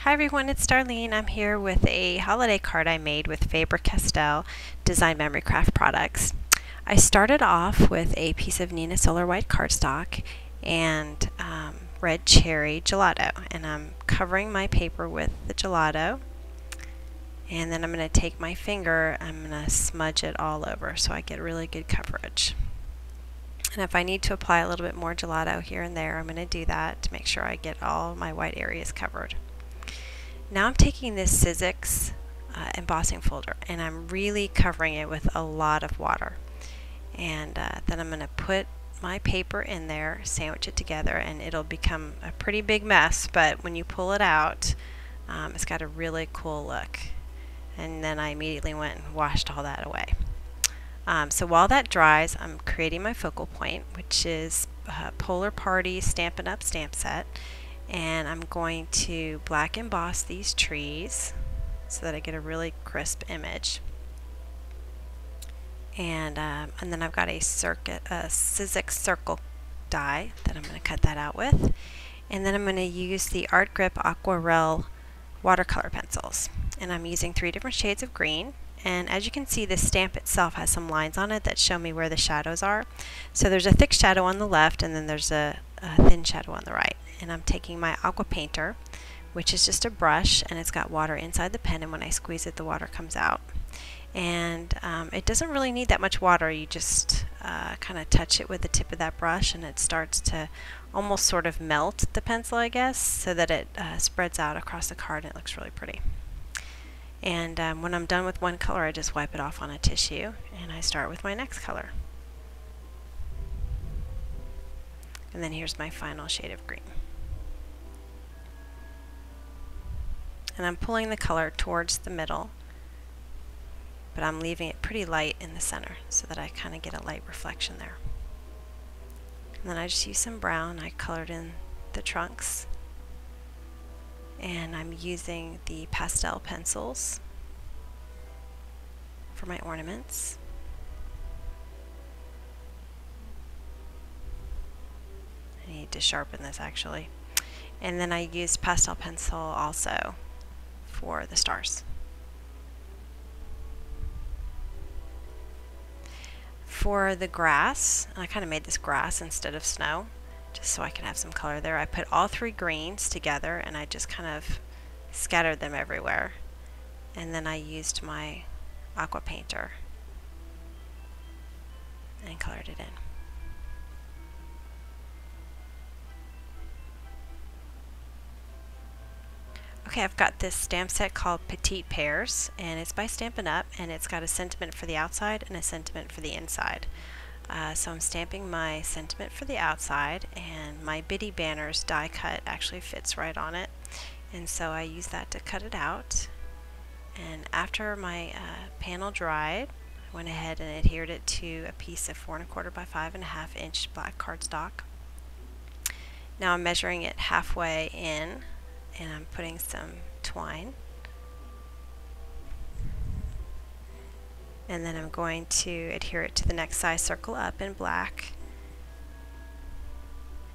Hi everyone, it's Darlene. I'm here with a holiday card I made with Faber-Castell Design Memory Craft products. I started off with a piece of Nina Solar white cardstock and red cherry gelato, and I'm covering my paper with the gelato, and then I'm going to take my finger, I'm going to smudge it all over so I get really good coverage. And if I need to apply a little bit more gelato here and there, I'm going to do that to make sure I get all my white areas covered. Now I'm taking this Sizzix embossing folder and I'm really covering it with a lot of water. And then I'm going to put my paper in there, sandwich it together, and it'll become a pretty big mess, but when you pull it out, it's got a really cool look. And then I immediately went and washed all that away. So while that dries, I'm creating my focal point, which is Polar Party Stampin' Up! Stamp set. And I'm going to black emboss these trees so that I get a really crisp image. And then I've got a Sizzix circle die that I'm going to cut that out with. And then I'm going to use the Art Grip Aquarelle watercolor pencils. And I'm using 3 different shades of green. And as you can see, the stamp itself has some lines on it that show me where the shadows are. So there's a thick shadow on the left, and then there's a thin shadow on the right. And I'm taking my aqua painter, which is just a brush, and it's got water inside the pen, and when I squeeze it, the water comes out. And it doesn't really need that much water. You just kind of touch it with the tip of that brush, and it starts to almost sort of melt the pencil, I guess, so that it spreads out across the card, and it looks really pretty. And when I'm done with one color, I just wipe it off on a tissue, and I start with my next color. And then here's my final shade of green. And I'm pulling the color towards the middle, but I'm leaving it pretty light in the center so that I kind of get a light reflection there. And then I just use some brown. I colored in the trunks. And I'm using the pastel pencils for my ornaments. I need to sharpen this actually. And then I used pastel pencil also for the stars. For the grass, I kind of made this grass instead of snow, just so I can have some color there. I put all 3 greens together and I just kind of scattered them everywhere. And then I used my aqua painter and colored it in. Okay, I've got this stamp set called Petite Pears, and it's by Stampin' Up, and it's got a sentiment for the outside and a sentiment for the inside. So I'm stamping my sentiment for the outside, and my Bitty Banners die cut actually fits right on it, and so I use that to cut it out. And after my panel dried, I went ahead and adhered it to a piece of 4 1/4 by 5 1/2 inch black cardstock. Now I'm measuring it halfway in, and I'm putting some twine, and then I'm going to adhere it to the next size circle up in black,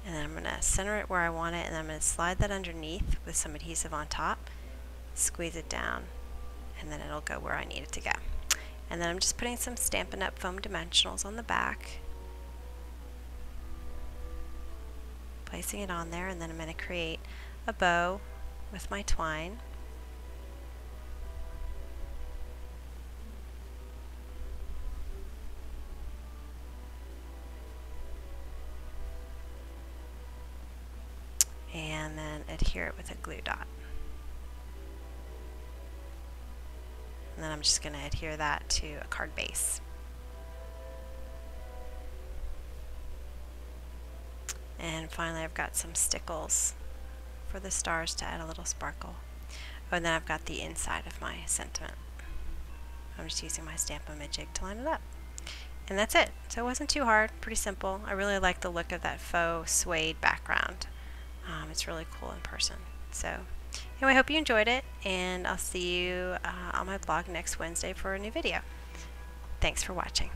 and then I'm going to center it where I want it, and I'm going to slide that underneath with some adhesive on top, squeeze it down, and then it'll go where I need it to go. And then I'm just putting some Stampin' Up! Foam dimensionals on the back, placing it on there, and then I'm going to create a bow with my twine. And then adhere it with a glue dot. And then I'm just going to adhere that to a card base. And finally I've got some stickles for the stars to add a little sparkle. Oh, and then I've got the inside of my sentiment. I'm just using my Stamp-O-Magic to line it up. And that's it. So it wasn't too hard, pretty simple. I really like the look of that faux suede background. It's really cool in person. So anyway, I hope you enjoyed it, and I'll see you on my blog next Wednesday for a new video. Thanks for watching.